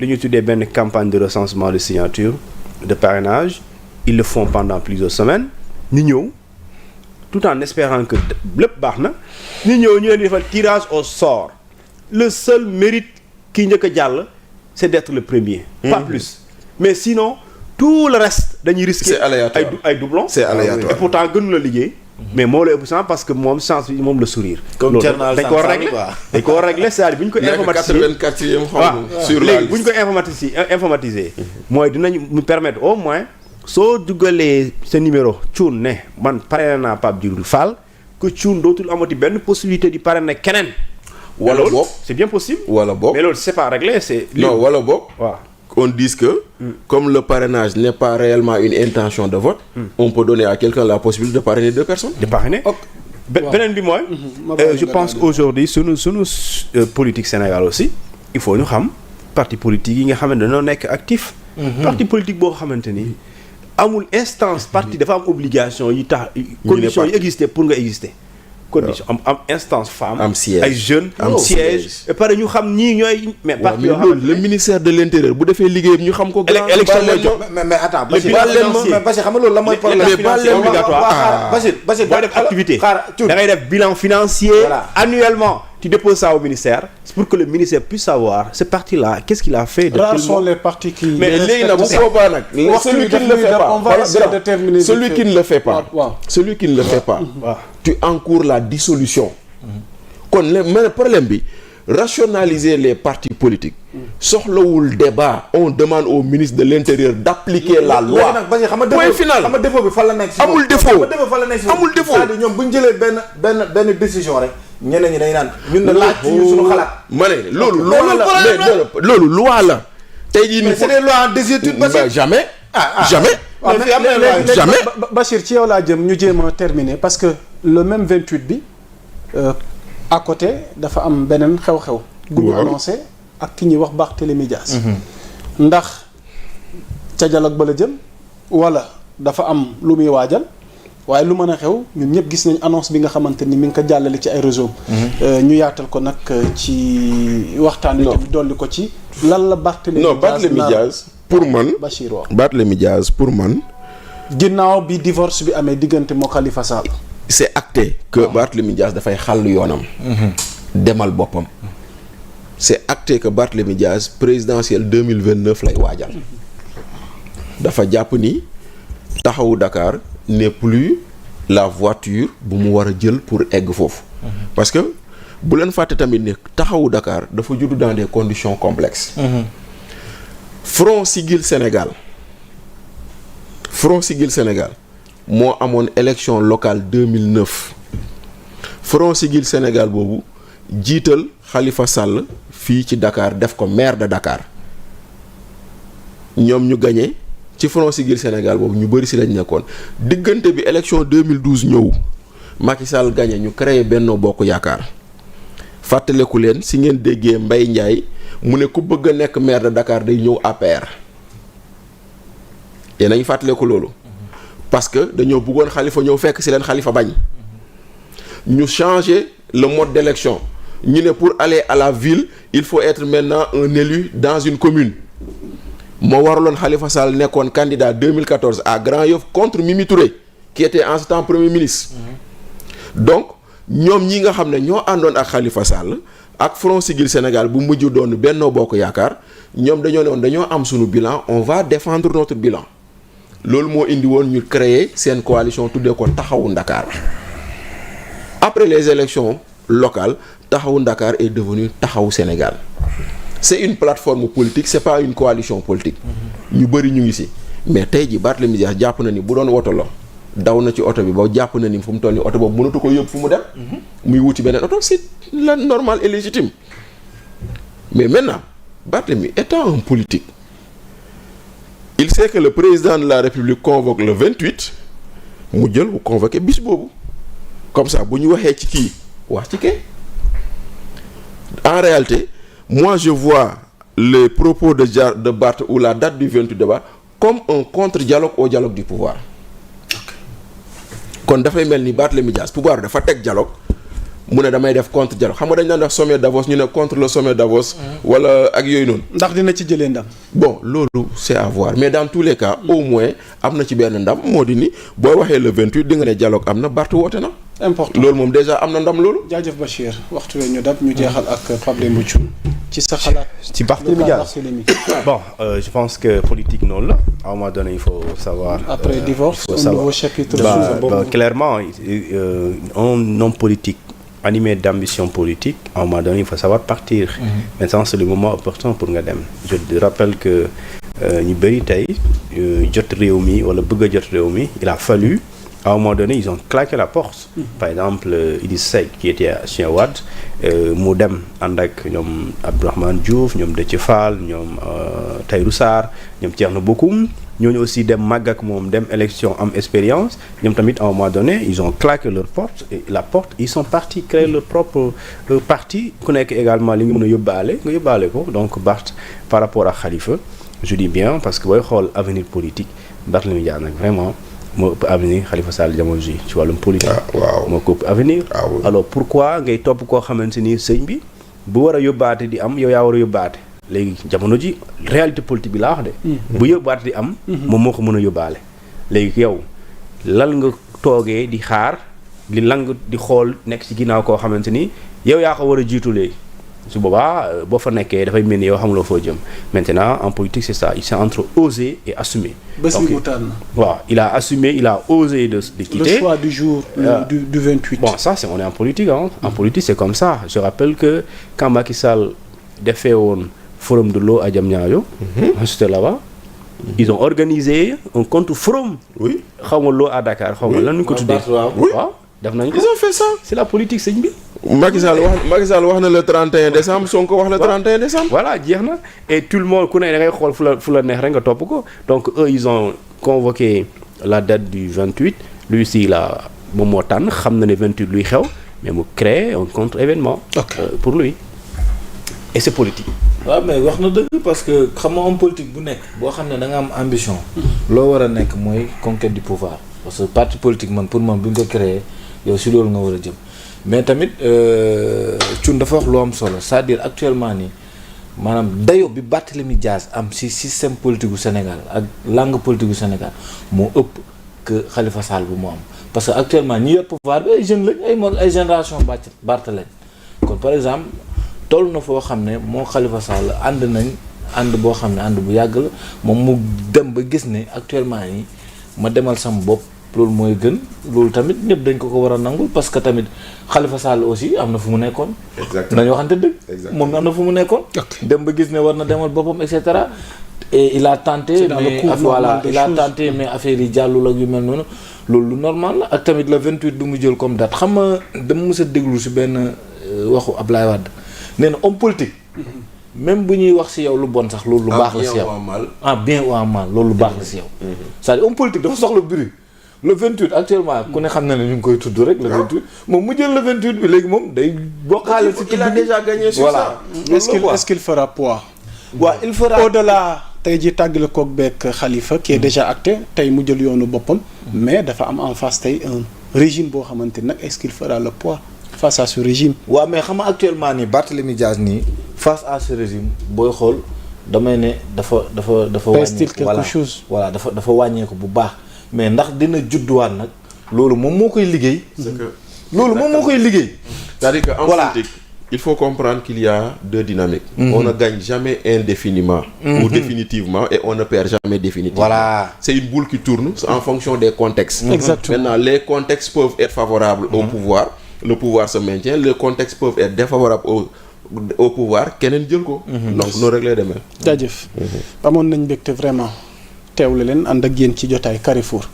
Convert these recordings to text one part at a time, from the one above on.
li ñu tuddee benn campagne de recensement de signature de parrainage ils le font pendant plusieurs semaines ñu ñëw tout en espérant que lépp baax na ñu ñëw ñu leen di defal tirage au sort le seul mérite ki njëkk a jàll c'est d'être le premier pas plus mais sinon tout le reste dañuy risquer ay doublons c'est aléatoire et pourtant gënu la liggéey mais moo la ëpp chance parce que moom chance bi moom la sourire. comme Thierno dañ ko régler c'est-à-dire bu ñu ko léegi bu ñu ko informatiser mooy dinañu mu permettre au moins soo dugalee sa numéro Thioune ne man parrainé naa Pape Djibril Fall que Thioune dootul amati benn possibilité di parrainer keneen. wala boog c'est bien possible. wala boog mais loolu c'est pas réglé c'est. non wala boog waaw. on dit que comme le parrainage n'est pas réellement une intention de vote on peut donner à quelqu'un la possibilité de parrainer 2 personnes. de parrainer beneen bi mooy. je pense qu'aujourd'hui sunu politique Sénégal aussi il faut ñu xam parti politique yi nga xamante ne dañoo nekk actif. parti politique boo xamante ni amul instance parti dafa am obligation yi tax. conditions yi exister pour nga exister. condition am instance femme. am siège ay jeunes. am siège et pare ñu xam ñii ñooy. mais parti yoo loolu le ministère de l'intérieur bu defee liggéeyam ñu xam ko. élection lay jox mais attends mais Bachir xam nga loolu la mooy problème. financier obligatoire Bachir booy def activité da ngay def bilan financier. annuellement tu déposes ça au ministère. c'est pour que le ministère puisse savoir ce parti là qu'est-ce qu'il a fait. rares sont les partis qui. mais léegi nag bu boobaa nag. celui qui ne le fait pas on va essayer de déterminer. celui qui ne le fait pas. celui qui ne le fait pas. tu encours la dissolution. kon le problème bi rationaliser les partis politiques. soxlawul débat on demande au ministre de l'intérieur d'appliquer la loi. point final xam nga défaut bi fan la nekk. amul défaut amul défaut. c'est-à-dire ñoom bu ñu jëlee benn décision rek. ñeneen ñi dañu naan ñun na laaj ci suñu xalaat. ma ne loolu loi la mais loolu loi la. tey jii mais c'est des lois en désuétude. jamais. jamais. jamais. Bachir ci yow laa jëm ñu jéem a terminer parce que le même 28 bi à côté dafa am beneen xew-xew. gu ñu annoncé ak ki ñuy wax Barthélémy Dias. ndax ca dialogue ba la jëm wala dafa am lu muy waajal. waaye lu mën a xew ñun ñëpp gis nañ annonce bi nga xamante ni mi ngi ko jàllale ci ay réseau ñu yaatal ko nag ci waxtaan wi tamit dolli ko ci lan la Barthélémy Dias pour man Bachir wax Barthélémy Dias pour man ginnaaw bi divorce bi amee diggante moo Khalifa Sall c'est acté que Barthélémy Dias dafay xàll yoonam demal boppam c'est acté que Barthélémy Dias présidentielle 2029 lay waajal dafa jàpp ni taxawu Dakar n'est plus la voiture bu mu war a jël pour egg foofu parce que bu leen fàtte tamit ne taxawu Dakar dafa juddu dans des conditions complexes Front Siggil Sénégal moo amoon élection locale 2009 Front Siggil Sénégal boobu jiital Khalifa Sall fii ci Dakar def ko maire de Dakar ñoom ñu gagné ci Front Siggil Sénégal boobu ñu bëri si lañ nekkoon diggante bi élection 2012 ñëw Macky Sall gagné ñu créé Benno Bokk Yaakaar fàttaleku leen si ngeen déggee Mbaye Ndiaye mu ne ku bëgg a nekk maire de Dakar day ñëw APR yéen a ngi fàttaleku loolu parce que dañoo bëggoon Khalifa ñëw fekk si leen Khalifa bañ ñu changer le mode d'élection ñu ne pour aller à la ville il faut être maintenant un élu dans une commune moo waraloon Khalifa Sall nekkoon candidat 2014 à Grand Yoff contre Mimi Touré qui était en ce temps premier ministre donc ñoom ñi nga xam ne ñoo àndoon ak Khalifa Sall ak Front Siggil Sénégal bu mujj doon Benno Bokk Yaakaar ñoom dañoo ne woon dañoo am sunu bilan on va défendre notre bilan loolu moo indi woon ñu créer seen coalition tuddee ko Taxawu Ndakaar après les élections locales Taxawu Ndakaar est devenu Taxawu Sénégal c'est une plateforme politique c'est pas une coalition politique ñu bëri ñu ngi ci mais tey ji Barthélémy Dias jàpp na ni bu doon woto la daw na ci oto bi ba jàpp na ni fu mu toll ni oto boobu mënatu ko yóbbu fu mu dem muy wuti beneen oto c'est la normal et légitime mais maintenant Barthélémy étant un politique il sait que le président de la République convoque le 28 mu jël bu convoqué bis boobu comme ça bu ñu waxee ci kii wax ci kii en réalité moi je vois les propos de Barth ou la date du 28 débat comme un contre-dialogue au dialogue du pouvoir kon dafay mel ni Barthélémy Dias pouvoir dafa teg dialogue mu ne damay def contre dialogue xam nga dañ daan def sommet Davos ñu ne contre le sommet Davos. wala ak yooyu noonu. ndax dina ci jëlee ndam. bon loolu c'est à voir mais dans tous les cas au moins am na ci benn ndam moo di ni boo waxee le 28 di nga ne dialogue am na Barth woote na. important loolu moom déjà am na ndam loolu. jaajëf Bachir waxtu we ñu dab ñu jeexal ak Pape Demba Thioune ci sa xalaat. ci Barthélémy Dias bon je pense que politique noonu la à un moment donné il faut savoir. après divorce un nouveau chapitre. Clairement un homme politique animé d'ambition politique à un moment donné il faut savoir partir. Maintenant c'est le moment opportun pour nga dem. Je te rappelle que ñu bëri tey jot réew mi wala bëgg a jot réew mi il a fallu. À un moment donné ils ont claqué la porte. Par exemple Idriss Seck qui était à Cheikh Wade mu dem ànd ak ñoom Abdourahmane Diouf ñoom Déthié Fall ñoom Tahirou Sarr ñoom Thierno Bocoum ñooñu aussi dem màgg ak moom dem élection am expérience ñoom tamit à un moment donné ils ont claqué leur porte et la porte ils sont partis créer leur propre parti ku nekk également li nga mën a yóbbaale ko donc Barth par rapport à Khalifa je dis bien parce que booy xool avenir politique Barthélémy Dias nag vraiment moo ëpp avenir Khalifa Sall jamono ji ci wàllum politique. waaw moo ko ëpp avenir. Oui. Alors pourquoi ngay topp koo xamante ni sëñ bi bu war a yóbbaate di am yow yaa war a yóbbaate léegi jamono ji réalité politique bi laa wax de. bu yóbbaate di am. moom moo ko mën a yóbbaale. léegi yow lan nga toogee di xaar di lang di xool nekk ci ginnaaw koo xamante ni yow yaa ko war a jiitu léegi. su boobaa boo fa nekkee dafay mel ni yow xamuloo foo jëm maintenant en politique c'est ça c'est entre oser et assumer. bés bi mu tànn. waaw il a assumé il a osé de quitter. Le choix du jour du 28. Bon ça c'est on est en politique hein. En politique c'est comme ça je rappelle que quand Macky Sall defee woon forum de l'eau à Diamniadio. J'étais là-bas. Ils ont organisé un contre-forum. oui xaw ma l'eau à Dakar xaw ma lan ñu ko tuddee. waaw def nañ ko. ils ont fait ça. C'est la politique sëñ bi. Macky Sall wax na le 31 décembre Sonko wax le 31 décembre. Voilà jeex na et tout le monde ku ne da ngay xool fu la neex rek nga topp ko donc eux ils ont convoqué la date du 28 lui aussi la moom moo tànn xam na ne 28 luy xew mais mu créer un contre-événement. Pour lui et c'est politique. waaw mais wax na dëgg parce que xam nga homme politique bu nekk boo xam ne da nga am ambition. loo war a nekk mooy conquête du pouvoir parce que parti politique man pour man bu ñu ko créé yow si loolu nga war a jëm. mais tamit Thioune dafa wax lu am solo c'est-à-dire actuellement nii maanaam dayo bi Barthélémy Dias am ci système politique gu Sénégal ak langue politique gu Sénégal moo ëpp que Khalifa Sall bu mu am parce que actuellement ñi yor pouvoir bi ay jeunes lañ ay génération Barth lañ kon par exemple toll na foo xam ne moo Khalifa Sall ànd boo xam ne ànd bu yàgg la moom mu dem ba gis ne actuellement nii ma demal sama bopp. loolu mooy gën loolu tamit ñëpp dañ ko war a nangul parce que tamit Khalifa Sall aussi am na fu mu nekkoon. exactement nañu waxante dëgg. moom am na fu mu nekkoon. dem ba gis ne war na demal boppam et cetera. et il a tenté mais voilà il a tenté mais affaire yi jàllul ak yu mel noonu loolu lu normal la ak tamit le 28 bi mu jël comme date xam nga dama mës a déglu si benn waxu Ablaye Wade nee na homme politique. même bu ñuy wax si yow lu bon sax loolu lu baax la si yow. Bien ou en mal loolu lu baax la si yow. c'est-à-dire homme politique dafa soxla bruit. Le 28 actuellement ku ne xam na ne ñu ngi koy tudd rek le 28 moom mu jël le 28 bi léegi moom day bokkaale si il a déjà gagné sur ça. Est-ce qu'il fera poids. waaw il fera au-delà tey jii tàggale koog beeg Khalifa qui est déjà acté tey mu jël yoonu boppam mais dafa am en face tey un régime boo xamante nag est-ce qu'il fera le poids face à ce régime. waaw mais xam nga actuellement nii Barthélémy Dias nii face à ce régime booy xool damay ne dafa wàññeeku quelque chose. voilà dafa wàññeeku bu baax. mais ndax dina judduwaat nag loolu moom moo koy liggéey. loolu moom moo koy liggéey. c'est-à-dire que en politique il faut comprendre qu'il y a deux dynamiques. On ne gagne jamais indéfiniment ou définitivement et on ne perd jamais définitivement. Voilà. C'est une boule qui tourne en fonction des contextes. Exactement. Maintenant, les contextes peuvent être favorables au pouvoir, le pouvoir se maintient, les contextes peuvent être défavorables au pouvoir, keneen jël ko. Donc noo rek lay demee. jaajëf. amoon nañ mbégte vraiment teewle leen ànd ak yéen ci jotaay Carrefour.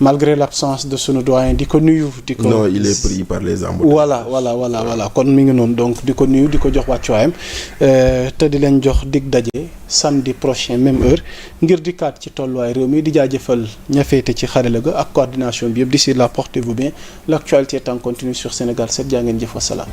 Malgré l'absence de sunu doyen di ko nuyu di ko. Non, il est pris par les embouteillages. voilà kon mi ngi noonu donc di ko nuyu di ko jox wàccuwaayam te di leen jox dig daje samedi prochain même heure ngir di kaat ci tolluwaay réew mi di jaajëfal ña féete ci xarala ga ak coordination bi yëpp d'ici là portez-vous bien l'actualité est en continu sur Sénégal 7 jaa ngeen jëf wa salaam.